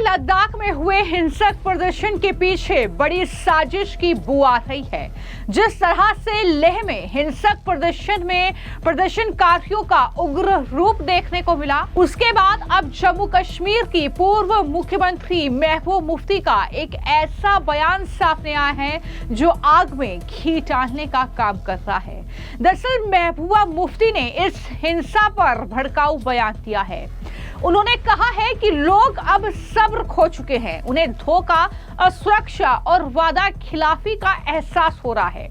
लद्दाख में हुए हिंसक प्रदर्शन के पीछे बड़ी साजिश की बू आ रही है। जिस तरह से लेह में हिंसक प्रदर्शन में प्रदर्शनकारियों का उग्र रूप देखने को मिला, उसके बाद अब जम्मू कश्मीर की पूर्व मुख्यमंत्री महबूबा मुफ्ती का एक ऐसा बयान सामने आया है जो आग में घी डालने का काम कर रहा है। दरअसल महबूबा मुफ्ती ने इस हिंसा पर भड़काऊ बयान दिया है। उन्होंने कहा है कि लोग अब सब्र खो चुके हैं, उन्हें धोखा, असुरक्षा और वादा खिलाफी का एहसास हो रहा है।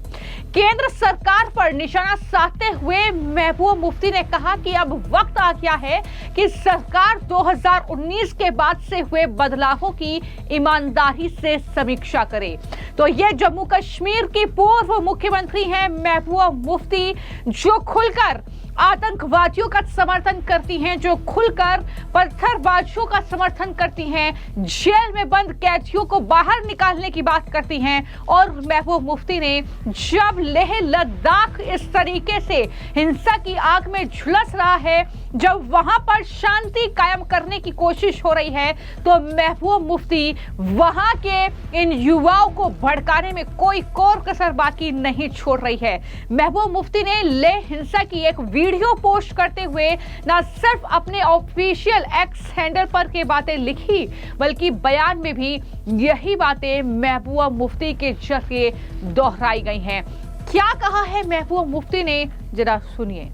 केंद्र सरकार पर निशाना साधते हुए महबूबा मुफ्ती ने कहा कि अब वक्त आ गया है कि सरकार 2019 के बाद से हुए बदलावों की ईमानदारी से समीक्षा करे। तो ये जम्मू कश्मीर की पूर्व मुख्यमंत्री हैं महबूबा मुफ्ती, जो खुलकर आतंकवादियों का समर्थन करती हैं, जो खुलकर पत्थरबाजों का समर्थन करती हैं, जेल में बंद कैदियों को बाहर निकालने की बात करती हैं। और महबूबा मुफ्ती ने जब लेह लद्दाख इस तरीके से हिंसा की आग में झुलस रहा है, जब वहां पर शांति कायम करने की कोशिश हो रही है, तो महबूबा मुफ्ती वहां के इन युवाओं को भड़काने में कोई कोर कसर बाकी नहीं छोड़ रही है। महबूबा मुफ्ती ने लेह हिंसा की एक वीडियो पोस्ट करते हुए न सिर्फ अपने ऑफिशियल एक्स हैंडल पर के बातें लिखी, बल्कि बयान में भी यही बातें महबूबा मुफ्ती के जरिए दोहराई गई हैं। क्या कहा है महबूबा मुफ्ती ने, जरा सुनिए।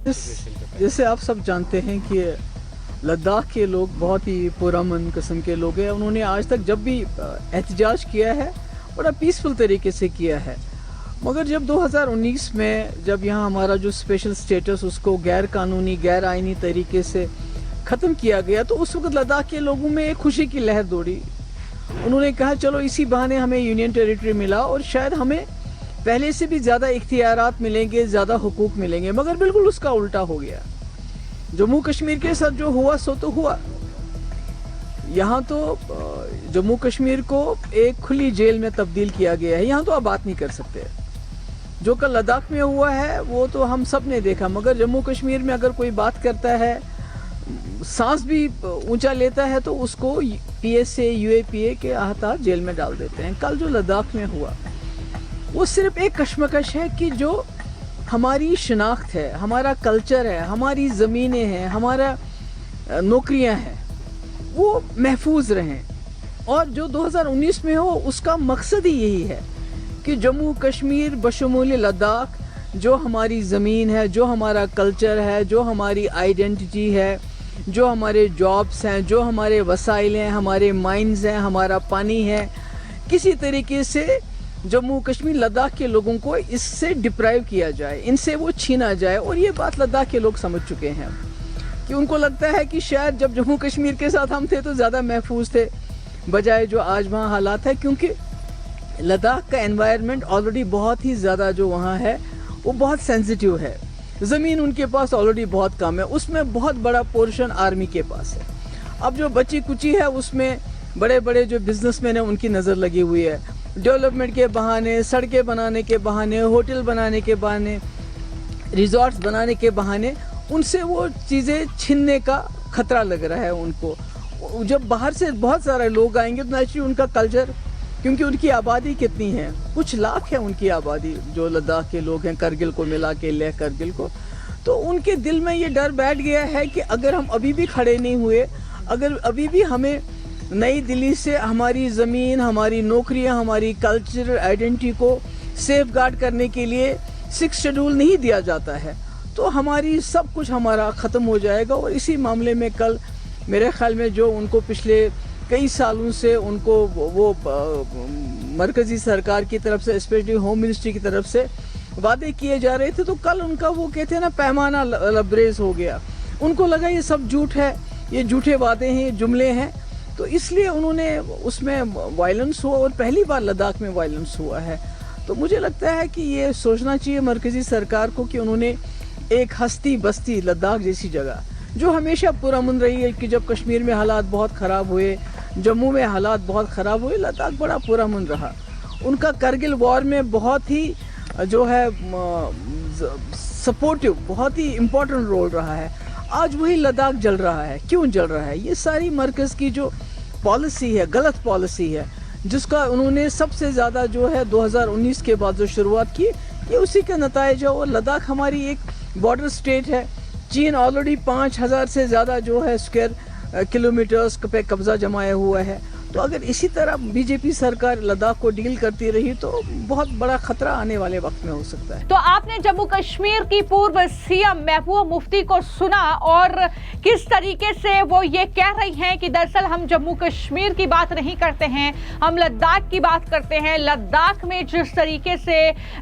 जैसे आप सब जानते हैं कि लद्दाख के लोग बहुत ही पुरअमन किस्म के लोग हैं। उन्होंने आज तक जब भी एहतजाज किया है बड़ा पीसफुल तरीके से किया है, मगर जब 2019 में जब यहाँ हमारा जो स्पेशल स्टेटस उसको गैर कानूनी गैर आइनी तरीके से ख़त्म किया गया, तो उस वक्त लद्दाख के लोगों में एक खुशी की लहर दौड़ी। उन्होंने कहा चलो इसी बहाने हमें यूनियन टेरिटरी मिला और शायद हमें पहले से भी ज़्यादा इख्तियारात मिलेंगे, ज़्यादा हुकूक मिलेंगे। मगर बिल्कुल उसका उल्टा हो गया। जम्मू कश्मीर के साथ जो हुआ सो तो हुआ। यहाँ तो जम्मू कश्मीर को एक खुली जेल में तब्दील किया गया है। यहाँ तो आप बात नहीं कर सकते। जो कल लद्दाख में हुआ है वो तो हम सब ने देखा, मगर जम्मू कश्मीर में अगर कोई बात करता है, सांस भी ऊंचा लेता है, तो उसको PSA UAPA के आहता जेल में डाल देते हैं। कल जो लद्दाख में हुआ वो सिर्फ एक कश्मकश है कि जो हमारी शनाख्त है, हमारा कल्चर है, हमारी ज़मीनें हैं, हमारा नौकरियां हैं, वो महफूज रहें। और जो 2019 में हो उसका मकसद ही यही है कि जम्मू कश्मीर बशमूल लद्दाख, जो हमारी ज़मीन है, जो हमारा कल्चर है, जो हमारी आइडेंटिटी है, जो हमारे जॉब्स हैं, जो हमारे वसाइल हैं, हमारे माइंस हैं, हमारा पानी है, किसी तरीके से जम्मू कश्मीर लद्दाख के लोगों को इससे डिप्राइव किया जाए, इनसे वो छीना जाए। और ये बात लद्दाख के लोग समझ चुके हैं कि उनको लगता है कि शायद जब जम्मू कश्मीर के साथ हम थे तो ज़्यादा महफूज थे बजाय जो आज वहाँ हालात है, क्योंकि लद्दाख का एनवायरनमेंट ऑलरेडी बहुत ही ज़्यादा जो वहाँ है वो बहुत सेंसिटिव है। ज़मीन उनके पास ऑलरेडी बहुत कम है, उसमें बहुत बड़ा पोर्शन आर्मी के पास है। अब जो बची कुची है उसमें बड़े बड़े जो बिजनेसमैन हैं उनकी नज़र लगी हुई है। डेवलपमेंट के बहाने, सड़कें बनाने के बहाने, होटल बनाने के बहाने, रिजॉर्ट्स बनाने के बहाने उनसे वो चीज़ें छीनने का खतरा लग रहा है उनको। जब बाहर से बहुत सारे लोग आएंगे तो नेचुरली उनका कल्चर, क्योंकि उनकी आबादी कितनी है, कुछ लाख है उनकी आबादी, जो लद्दाख के लोग हैं, करगिल को मिला के, लेह करगिल को, तो उनके दिल में ये डर बैठ गया है कि अगर हम अभी भी खड़े नहीं हुए, अगर अभी भी हमें नई दिल्ली से हमारी ज़मीन, हमारी नौकरियां, हमारी कल्चरल आइडेंटिटी को सेफ गार्ड करने के लिए 6 शेड्यूल नहीं दिया जाता है, तो हमारी सब कुछ हमारा ख़त्म हो जाएगा। और इसी मामले में कल मेरे ख्याल में जो उनको पिछले कई सालों से उनको वो मरकज़ी सरकार की तरफ से, स्पेशली होम मिनिस्ट्री की तरफ से वादे किए जा रहे थे, तो कल उनका वो कहते हैं ना पैमाना लबरेज हो गया। उनको लगा ये सब झूठ है, ये झूठे वादे हैं, ये जुमले हैं, तो इसलिए उन्होंने उसमें वायलेंस हुआ और पहली बार लद्दाख में वायलेंस हुआ है। तो मुझे लगता है कि ये सोचना चाहिए मरकज़ी सरकार को कि उन्होंने एक हस्ती बस्ती लद्दाख जैसी जगह, जो हमेशा पुरअमन रही है, कि जब कश्मीर में हालात बहुत ख़राब हुए, जम्मू में हालात बहुत ख़राब हुए, लद्दाख बड़ा पुरअमन रहा। उनका करगिल वॉर में बहुत ही जो है सपोर्टिव, बहुत ही इम्पोर्टेंट रोल रहा है। आज वही लद्दाख जल रहा है। क्यों जल रहा है? ये सारी मरकज़ की जो पॉलिसी है, गलत पॉलिसी है, जिसका उन्होंने सबसे ज़्यादा जो है 2019 के बाद जो शुरुआत की, ये उसी का नताइज है। और लद्दाख हमारी एक बॉर्डर स्टेट है। चीन ऑलरेडी 5000 से ज़्यादा जो है स्क्वायर किलोमीटर्स पे कब्जा जमाया हुआ है। तो अगर इसी तरह बीजेपी सरकार लद्दाख को डील करती रही तो बहुत बड़ा खतरा आने वाले वक्त में हो सकता है। तो आपने जम्मू कश्मीर की पूर्व सीएम महबूबा मुफ्ती को सुना और किस तरीके से वो ये कह रही हैं कि दरअसल हम जम्मू कश्मीर की बात नहीं करते हैं, हम लद्दाख की बात करते हैं। लद्दाख में जिस तरीके से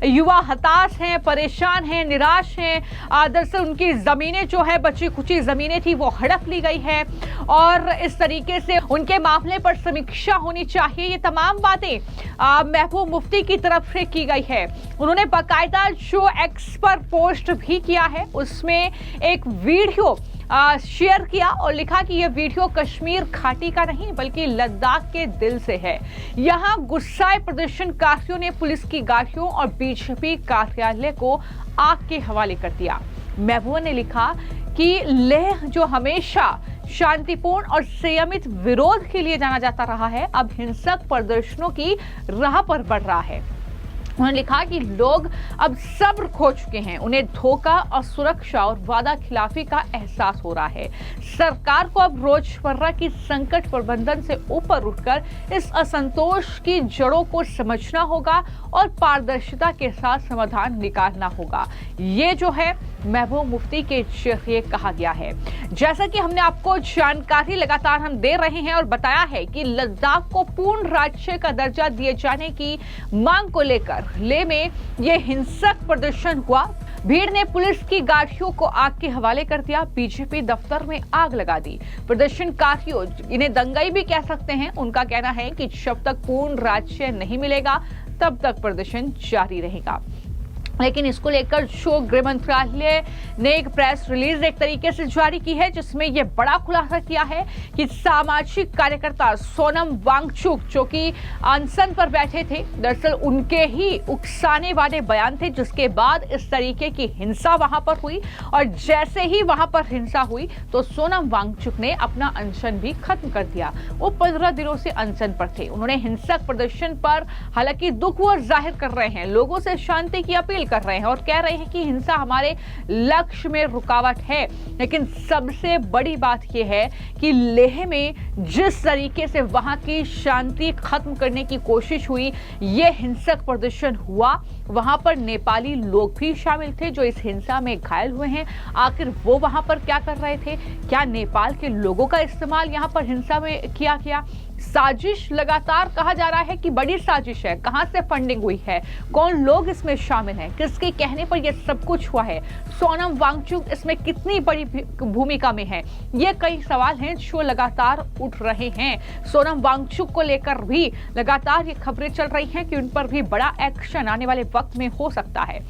युवा हताश हैं, परेशान हैं, निराश हैं, दरअसल उनकी जमीनें जो है बची खुची जमीनें थी वो हड़प ली गई है और इस तरीके से उनके मामले पर समीक्षा होनी चाहिए। ये तमाम बातें महबूबा मुफ्ती की तरफ से की गई है। उन्होंने बाकायदा जो एक्स पर पोस्ट भी किया है, उसमें एक वीडियो शेयर किया और लिखा कि यह वीडियो कश्मीर घाटी का नहीं बल्कि लद्दाख के दिल से है। यहां गुस्साए प्रदर्शनकारियों ने पुलिस की गाड़ियों और बीजेपी कार्यालय को आग के हवाले कर दिया। महबूबा ने लिखा कि लेह जो हमेशा शांतिपूर्ण और संयमित विरोध के लिए जाना जाता रहा है, अब हिंसक प्रदर्शनों की राह पर बढ़ रहा है। उन्होंने लिखा कि लोग अब सब्र खो चुके हैं, उन्हें धोखा, असुरक्षा और वादा खिलाफी का एहसास हो रहा है। सरकार को अब रोजमर्रा की संकट प्रबंधन से ऊपर उठकर इस असंतोष की जड़ों को समझना होगा और पारदर्शिता के साथ समाधान निकालना होगा। ये जो है महबूबा मुफ्ती के जरिए कहा गया है। जैसा कि हमने आपको जानकारी लगातार हम दे रहे हैं और बताया है कि लद्दाख को पूर्ण राज्य का दर्जा दिए जाने की मांग को लेकर लेह में यह हिंसक प्रदर्शन हुआ। भीड़ ने पुलिस की गाड़ियों को आग के हवाले कर दिया, बीजेपी दफ्तर में आग लगा दी। प्रदर्शनकारियों, इन्हें दंगाई भी कह सकते हैं, उनका कहना है कि जब तक पूर्ण राज्य नहीं मिलेगा तब तक प्रदर्शन जारी रहेगा। लेकिन इसको लेकर जो गृह मंत्रालय ने एक प्रेस रिलीज एक तरीके से जारी की है, जिसमें यह बड़ा खुलासा किया है कि सामाजिक कार्यकर्ता सोनम वांगचुक जो कि अनशन पर बैठे थे, दरअसल उनके ही उकसाने वाले बयान थे, जिसके बाद इस तरीके की हिंसा वहां पर हुई। और जैसे ही वहां पर हिंसा हुई तो सोनम वांगचुक ने अपना अनशन भी खत्म कर दिया। वो 15 दिनों से अनशन पर थे। उन्होंने हिंसक प्रदर्शन पर हालांकि दुख वो जाहिर कर रहे हैं, लोगों से शांति की अपील कर रहे हैं और कह रहे हैं कि हिंसा हमारे लक्ष्य में रुकावट है। लेकिन सबसे बड़ी बात यह है कि लेह में जिस तरीके से वहां की शांति खत्म करने की कोशिश हुई, यह हिंसक प्रदर्शन हुआ, वहां पर नेपाली लोग भी शामिल थे जो इस हिंसा में घायल हुए हैं। आखिर वो वहां पर क्या कर रहे थे? क्या नेपाल के लोगों का इस्तेमाल यहां पर हिंसा में किया गया? साजिश लगातार कहा जा रहा है कि बड़ी साजिश है। कहां से फंडिंग हुई है? कौन लोग इसमें शामिल हैं? किसके कहने पर यह सब कुछ हुआ है? सोनम वांगचुक इसमें कितनी बड़ी भूमिका में है? ये कई सवाल हैं जो लगातार उठ रहे हैं। सोनम वांगचुक को लेकर भी लगातार ये खबरें चल रही हैं कि उन पर भी बड़ा एक्शन आने वाले वक्त में हो सकता है।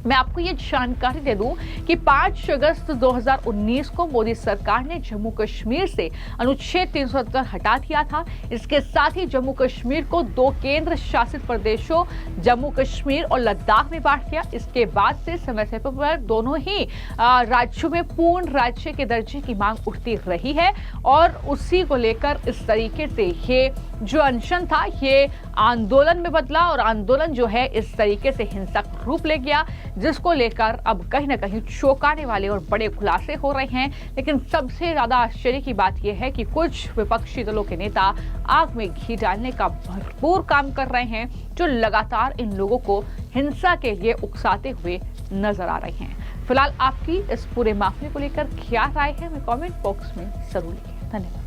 मैं आपको ये जानकारी दे दूं कि 5 अगस्त 2019 को मोदी सरकार ने जम्मू कश्मीर से अनुच्छेद 370 हटा दिया था। इसके साथ ही जम्मू कश्मीर को 2 केंद्र शासित प्रदेशों जम्मू कश्मीर और लद्दाख में बांट दिया। इसके बाद से समय समय पर दोनों ही राज्यों में पूर्ण राज्य के दर्जे की मांग उठती रही है और उसी को लेकर इस तरीके से ये जो अनशन था ये आंदोलन में बदला और आंदोलन जो है इस तरीके से हिंसक रूप ले गया, जिसको लेकर अब कहीं ना कहीं चौंकाने वाले और बड़े खुलासे हो रहे हैं। लेकिन सबसे ज्यादा आश्चर्य की बात यह है कि कुछ विपक्षी दलों के नेता आग में घी डालने का भरपूर काम कर रहे हैं, जो लगातार इन लोगों को हिंसा के लिए उकसाते हुए नजर आ रहे हैं। फिलहाल आपकी इस पूरे मामले को लेकर क्या राय है, हमें कमेंट बॉक्स में जरूर लिखें। धन्यवाद।